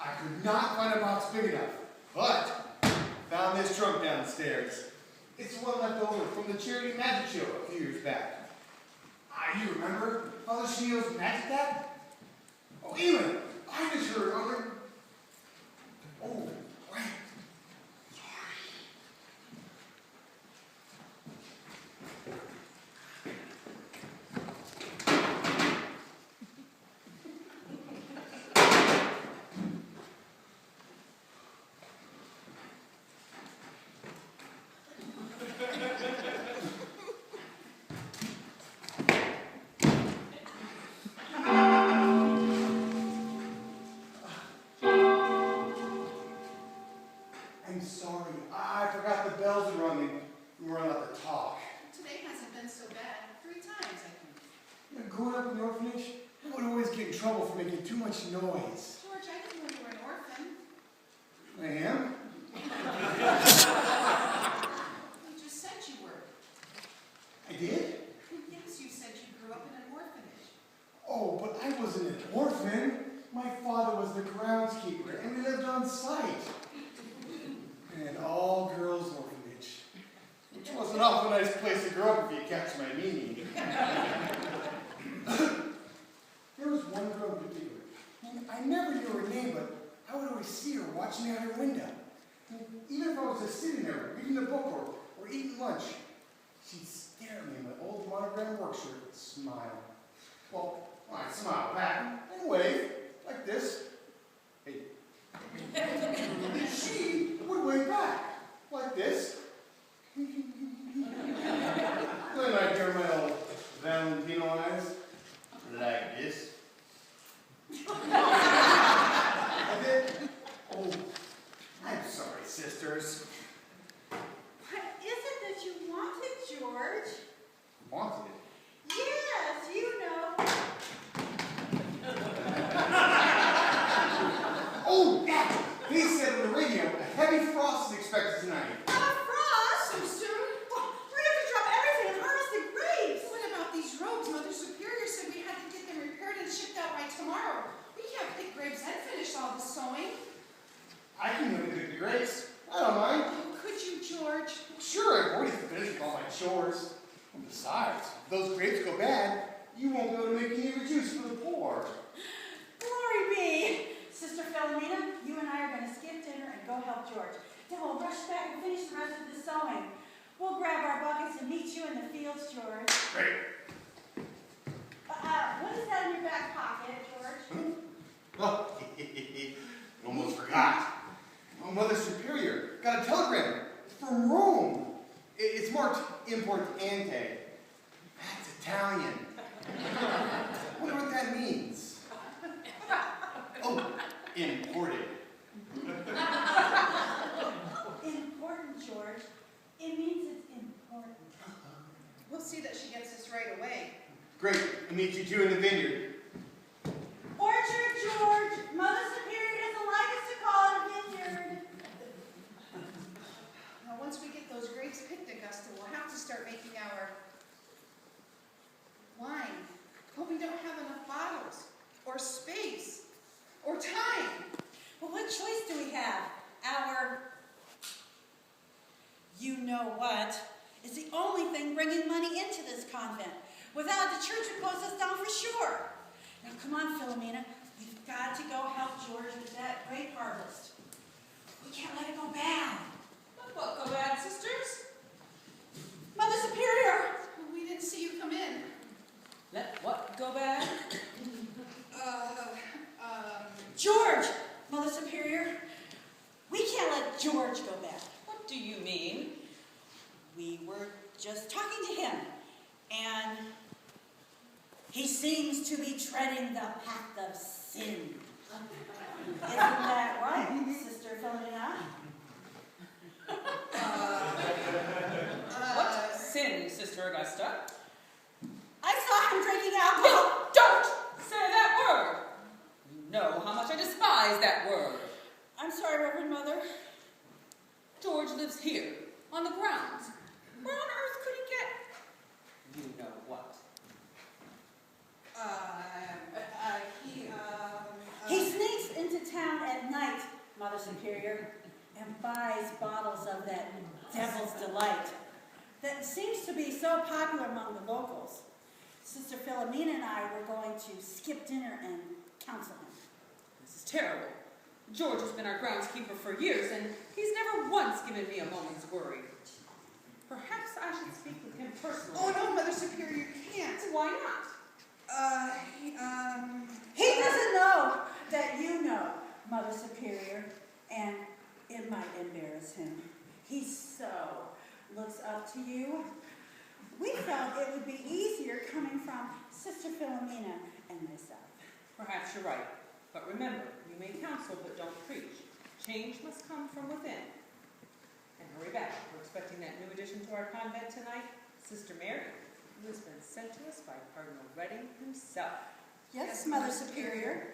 I could not find a box big enough, but found this trunk downstairs. It's one left over from the charity magic show a few years back. You remember Father Shields' magic hat? Oh, Ewan, I just heard other... Oh, right. I'm sorry. I forgot the bells are ringing. We were allowed to talk. Today hasn't been so bad. 3 times, I think. You know, growing up in the orphanage, I would always get in trouble for making too much noise. George, I didn't know you were an orphan. I am? You just said you were. I did? Yes, you said you grew up in an orphanage. Oh, but I wasn't an orphan. My father was the groundskeeper, and we lived on site. An all-girls orphanage, which was an awful nice place to grow up if you catch my meaning. There was one girl in particular. I never knew her name, but I would always see her watching out her window. Even if I was just sitting there reading a book or eating lunch, she'd stare at me in my old monogrammed work shirt and smile. Well, I'd smile back and wave, like this. Hey. And she would wave back, like this. Then I'd turn my old Valentino eyes, like this. And then, oh, I'm sorry, sisters. What is it that you wanted, George? Wanted it? Yes, you know. Oh, yeah! They said on the radio a heavy frost is expected tonight. Frost? So soon? Oh, we're going to drop everything and harvest the grapes. What about these robes? Mother Superior said we had to get them repaired and shipped out by tomorrow. We can't pick grapes and finish all the sewing. I can go to pick the grapes. I don't mind. Oh, could you, George? Sure, I've already finished with all my chores. And besides, if those grapes go bad, you won't be able to make any of your juice for the poor. Glory be. Sister Philomena, you and I are going to skip dinner and go help George. Then we'll rush back and finish the rest of the sewing. We'll grab our buckets and meet you in the fields, George. Great. What is that in your back pocket, George? Oh, almost forgot. Oh, Mother Superior got a telegram from Rome. It's marked importante. That's Italian. I wonder what that means. Oh, imported. Important, George. It means it's important. We'll see that she gets this right away. Great. I'll meet you two in the vineyard. Orchard, George. Mother Superior doesn't like us to call it a vineyard. Now, once we get those grapes picked, Augusta, we'll have to start making our wine. But we don't have enough bottles, or space, or time. Well, what choice do we have? Our you-know-what is the only thing bringing money into this convent. Without it, the church would close us down for sure. Now, come on, Philomena. We've got to go help George with that grape harvest. We can't let it go bad. What, go bad, sisters? Mother Superior! We didn't see you come in. Let what go bad? George! Mother Superior, we can't let George go bad. What do you mean? We were just talking to him, and he seems to be treading the path of sin. Isn't that right, Sister Philomena? What sin, Sister Augusta? I saw him drinking alcohol. Don't say that word! You know how much I despise that word. I'm sorry, Reverend Mother. George lives here, on the grounds. Where on earth could he get? You know what? He sneaks into town at night seems to be so popular among the locals. Sister Philomena and I were going to skip dinner and counsel him. This is terrible. George has been our groundskeeper for years, and he's never once given me a moment's worry. Perhaps I should speak with him personally. Oh no, Mother Superior, you can't. Why not? He doesn't know that you know, Mother Superior, and it might embarrass him. He so looks up to you. We felt it would be easier coming from Sister Philomena and myself. Perhaps you're right. But remember, you may counsel but don't preach. Change must come from within. And hurry back. We're expecting that new addition to our convent tonight, Sister Mary, who has been sent to us by Cardinal Redding himself. Yes, Mother Superior.